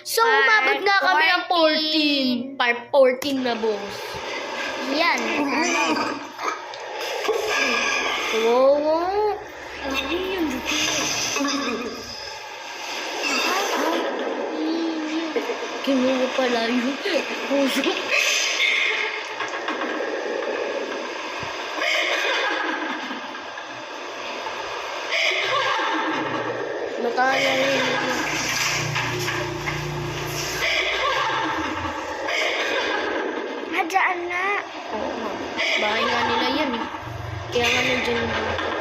So, umabot na kami ng 14. Part 14 na, boss. Yan. Wow. Kinuha pala yung puso. Nakala yun. Hadaan na. Oo nga. Bahay nga nila yan eh. Kaya nga nandiyan yung mga.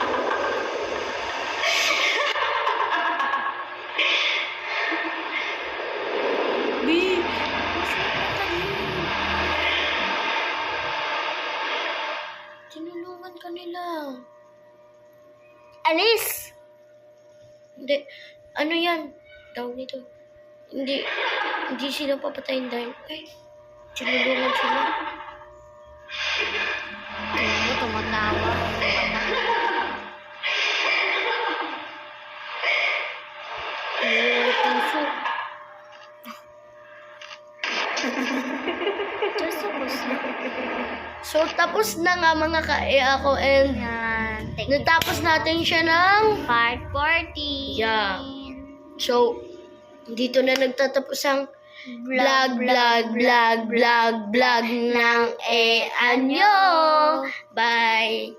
B! Tinulungan ka nila. Alis! Hindi. Ano yan? Tawag nito. Hindi sila papatayin dahil, ay, tinulungan sila. Tingnan mo, tumatawa. Tinulungan yung puso. So, tapos na nga mga ako and Yan. natapos natin siya ng Part 14. Yeah. So, dito na nagtatapos ang vlog ng anyo. Bye!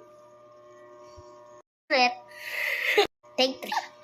Take 3.